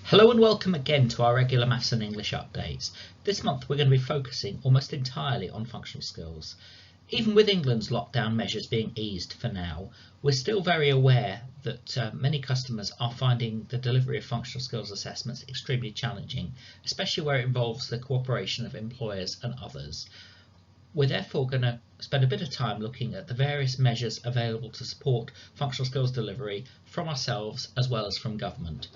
Hello and welcome again to our regular Maths and English updates. This month we're going to be focusing almost entirely on functional skills. Even with England's lockdown measures being eased for now, we're still very aware that many customers are finding the delivery of functional skills assessments extremely challenging, especially where it involves the cooperation of employers and others. We're therefore going to spend a bit of time looking at the various measures available to support functional skills delivery from ourselves as well as from government.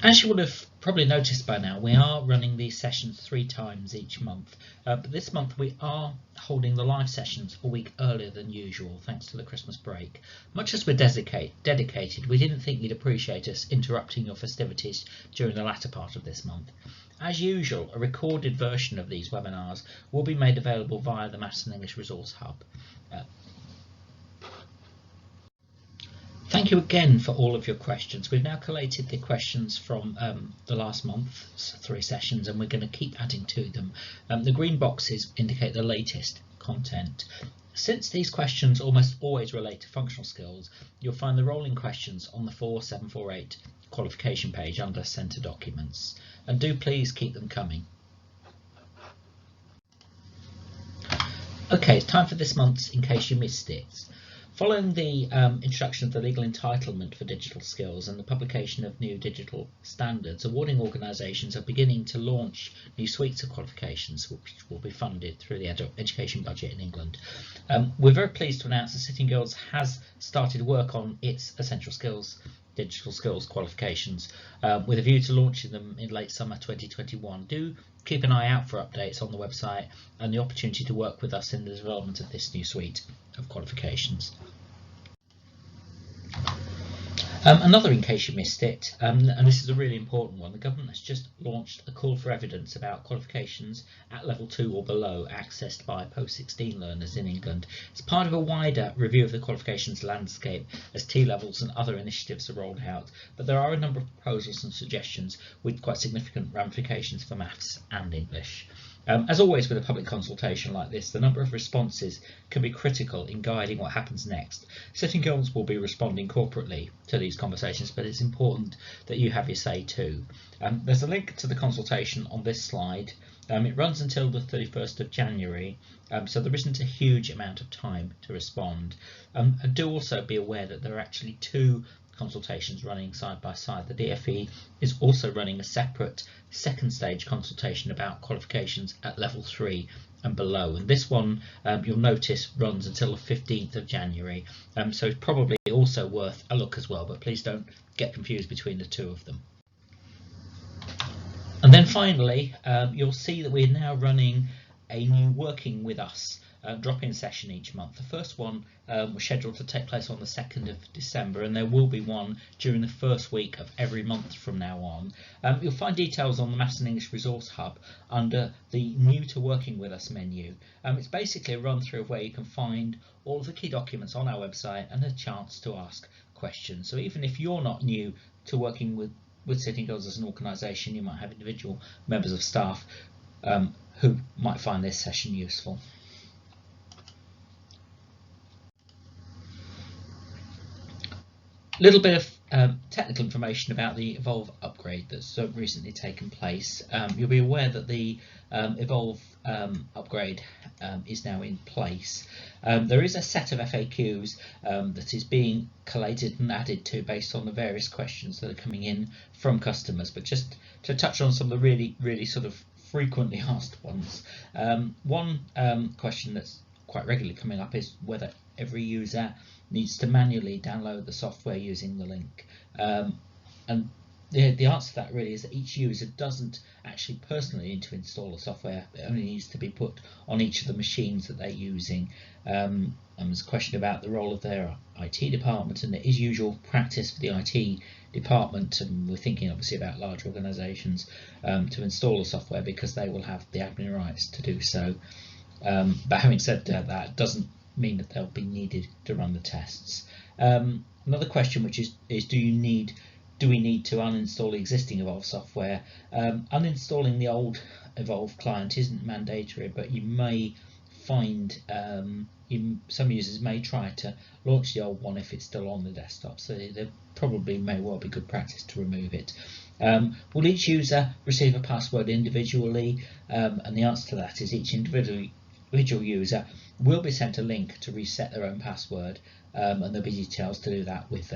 As you would have probably noticed by now, we are running these sessions 3 times each month, but this month we are holding the live sessions a week earlier than usual thanks to the Christmas break. Much as we're dedicated, we didn't think you'd appreciate us interrupting your festivities during the latter part of this month. As usual, a recorded version of these webinars will be made available via the Maths and English Resource Hub. Thank you again for all of your questions. We've now collated the questions from the last month's 3 sessions and we're going to keep adding to them. The green boxes indicate the latest content. Since these questions almost always relate to functional skills, you'll find the rolling questions on the 4748 qualification page under Centre Documents. And do please keep them coming. Okay, it's time for this month's In Case You Missed It. Following the introduction of the legal entitlement for digital skills and the publication of new digital standards, awarding organisations are beginning to launch new suites of qualifications which will be funded through the education budget in England. We're very pleased to announce that Sitting Girls has started work on its essential skills, digital skills qualifications, with a view to launching them in late summer 2021. Do keep an eye out for updates on the website and the opportunity to work with us in the development of this new suite of qualifications. Another, in case you missed it, and this is a really important one, the government has just launched a call for evidence about qualifications at level 2 or below accessed by post-16 learners in England. It's part of a wider review of the qualifications landscape as T-levels and other initiatives are rolled out, but there are a number of proposals and suggestions with quite significant ramifications for maths and English. As always with a public consultation like this, the number of responses can be critical in guiding what happens next. Sitting Girls will be responding corporately to these conversations, but it's important that you have your say too. There's a link to the consultation on this slide. It runs until the 31st of January, so there isn't a huge amount of time to respond. And do also be aware that there are actually 2 consultations running side by side. The DfE is also running a separate second stage consultation about qualifications at level 3 and below, and this one you'll notice runs until the 15th of January, so it's probably also worth a look as well, but please don't get confused between the 2 of them. And then finally, you'll see that we're now running a new Working With Us drop-in session each month. The first one was scheduled to take place on the 2nd of December, and there will be one during the first week of every month from now on. You'll find details on the Maths and English Resource Hub under the New to Working With Us menu. It's basically a run through of where you can find all of the key documents on our website and a chance to ask questions. So even if you're not new to working with Sitting Girls as an organisation, you might have individual members of staff who might find this session useful. A little bit of technical information about the Evolve upgrade that's recently taken place. You'll be aware that the Evolve upgrade is now in place. There is a set of FAQs that is being collated and added to based on the various questions that are coming in from customers, but just to touch on some of the really sort of frequently asked ones. One question that's quite regularly coming up is whether every user needs to manually download the software using the link. And the answer to that really is that each user doesn't actually personally need to install the software. It only needs to be put on each of the machines that they're using. And there's a question about the role of their IT department, and it is usual practice for the IT department, and we're thinking obviously about large organisations, to install the software because they will have the admin rights to do so. But having said that doesn't mean that they'll be needed to run the tests. Another question, which is do we need to uninstall existing Evolve software? Uninstalling the old Evolve client isn't mandatory, but you may find some users may try to launch the old one if it's still on the desktop, so there probably may well be good practice to remove it. Will each user receive a password individually? And the answer to that is each individual user will be sent a link to reset their own password, and there'll be details to do that with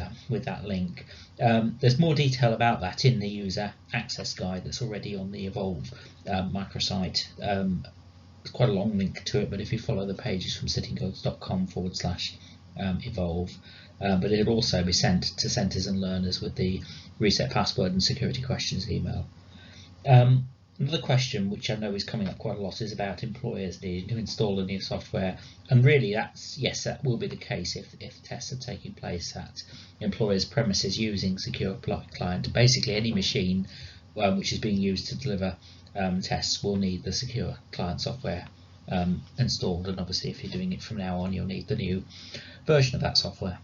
that link. There's more detail about that in the user access guide that's already on the Evolve microsite. It's quite a long link to it, but if you follow the pages from sittingcodes.com/evolve, but it'll also be sent to centres and learners with the reset password and security questions email. Another question which I know is coming up quite a lot is about employers needing to install the new software, and really yes, that will be the case if tests are taking place at employers' premises using Secure Client. Basically any machine which is being used to deliver tests will need the Secure Client software installed, and obviously if you're doing it from now on you'll need the new version of that software.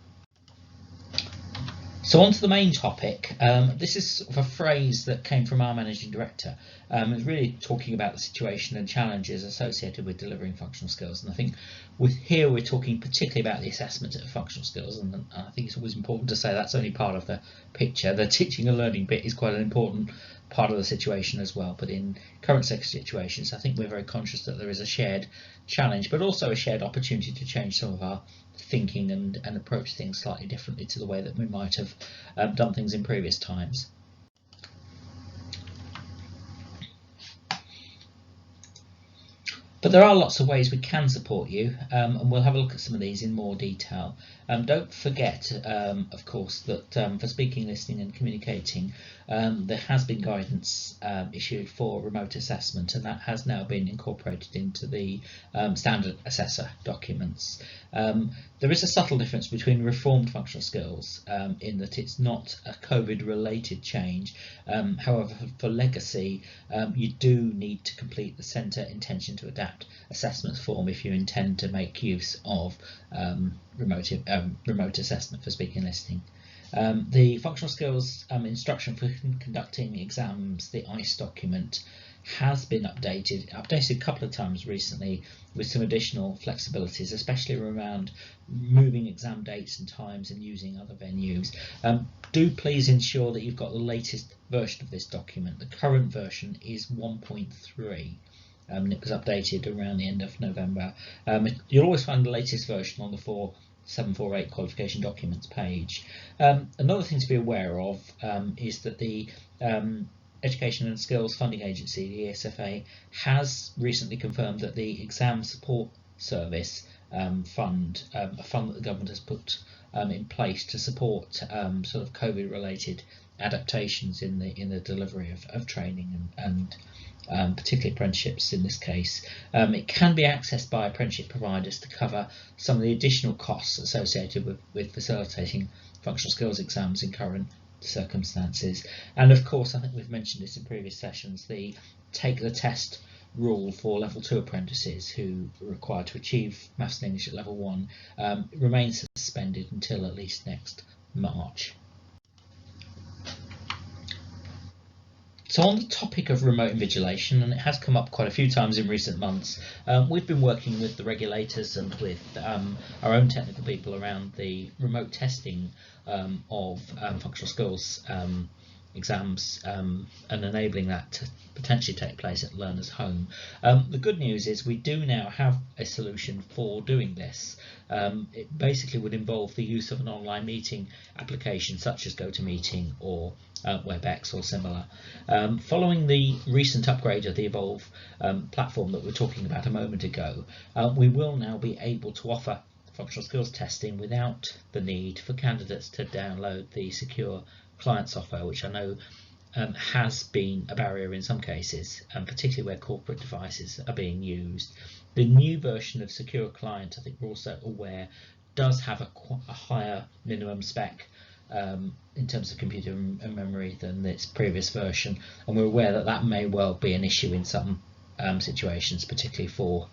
So on to the main topic. This is sort of a phrase that came from our managing director. It's really talking about the situation and challenges associated with delivering functional skills. And I think here we're talking particularly about the assessment of functional skills. And I think it's always important to say that's only part of the picture. The teaching and learning bit is quite an important part of the situation as well. But in current situations, I think we're very conscious that there is a shared challenge, but also a shared opportunity to change some of our thinking and approach things slightly differently to the way that we might have done things in previous times. But there are lots of ways we can support you, and we'll have a look at some of these in more detail. Don't forget, of course, that for speaking, listening and communicating, there has been guidance issued for remote assessment, and that has now been incorporated into the standard assessor documents. There is a subtle difference between reformed functional skills in that it's not a COVID-related change. However, for legacy, you do need to complete the centre intention to adapt assessment form if you intend to make use of remote assessment for speaking and listening. The functional skills instruction for conducting exams, the ICE document, has been updated a couple of times recently with some additional flexibilities, especially around moving exam dates and times and using other venues. Do please ensure that you've got the latest version of this document. The current version is 1.3. And it was updated around the end of November. You'll always find the latest version on the 748 qualification documents page. Another thing to be aware of is that the Education and Skills Funding Agency, the ESFA, has recently confirmed that the Exam Support Service fund, a fund that the government has put in place to support sort of COVID-related adaptations in the delivery of training and particularly apprenticeships in this case. It can be accessed by apprenticeship providers to cover some of the additional costs associated with facilitating functional skills exams in current circumstances. And of course, I think we've mentioned this in previous sessions, the take the test rule for level 2 apprentices who are required to achieve Maths and English at level 1 remains suspended until at least next March. So on the topic of remote invigilation, and it has come up quite a few times in recent months, we've been working with the regulators and with our own technical people around the remote testing of functional skills exams and enabling that to potentially take place at learners' home. The good news is we do now have a solution for doing this. It basically would involve the use of an online meeting application such as GoToMeeting or WebEx or similar. Following the recent upgrade of the Evolve platform that we were talking about a moment ago, we will now be able to offer functional skills testing without the need for candidates to download the Secure Client software, which I know has been a barrier in some cases, particularly where corporate devices are being used. The new version of Secure Client, I think we're also aware, does have a higher minimum spec in terms of computer and memory than its previous version, and we're aware that that may well be an issue in some situations, particularly for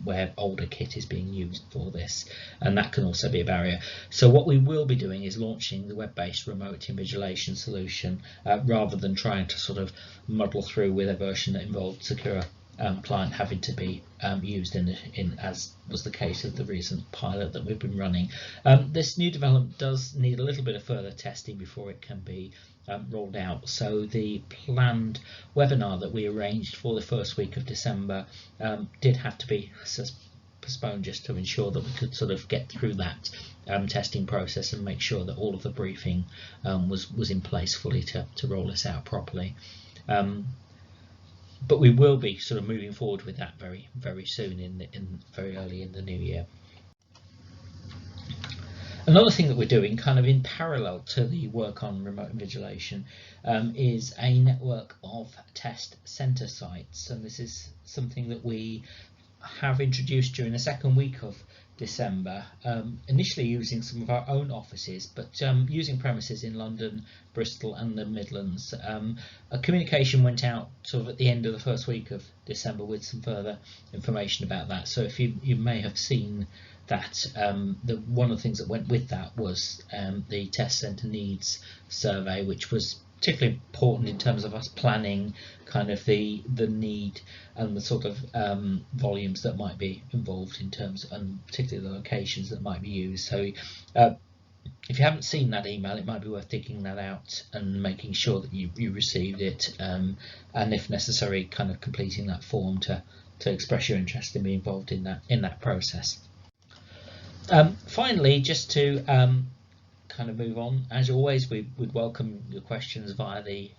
where older kit is being used for this, and that can also be a barrier. So what we will be doing is launching the web-based remote invigilation solution rather than trying to sort of muddle through with a version that involved Secure client having to be used in as was the case of the recent pilot that we've been running. This new development does need a little bit of further testing before it can be rolled out. So the planned webinar that we arranged for the first week of December did have to be postponed just to ensure that we could sort of get through that testing process and make sure that all of the briefing was in place fully to roll this out properly. But we will be sort of moving forward with that very soon, very early in the new year. Another thing that we're doing, kind of in parallel to the work on remote invigilation, is a network of test centre sites, and this is something that we have introduced during the second week of December, initially using some of our own offices, but using premises in London, Bristol and the Midlands. A communication went out sort of at the end of the first week of December with some further information about that. So if you may have seen that, one of the things that went with that was the test centre needs survey, which was particularly important in terms of us planning kind of the need and the sort of volumes that might be involved in terms, and particularly the locations that might be used. So if you haven't seen that email, it might be worth digging that out and making sure that you received it, and if necessary kind of completing that form to express your interest in being involved in that process. Finally, just to kind of move on, as always, we would welcome your questions via the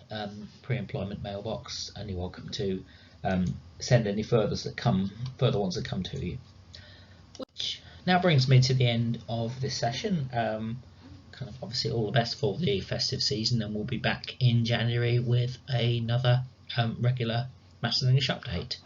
pre-employment mailbox, and you're welcome to send any further ones that come to you. Which now brings me to the end of this session. Kind of obviously all the best for the festive season, and we'll be back in January with another regular Maths and English update.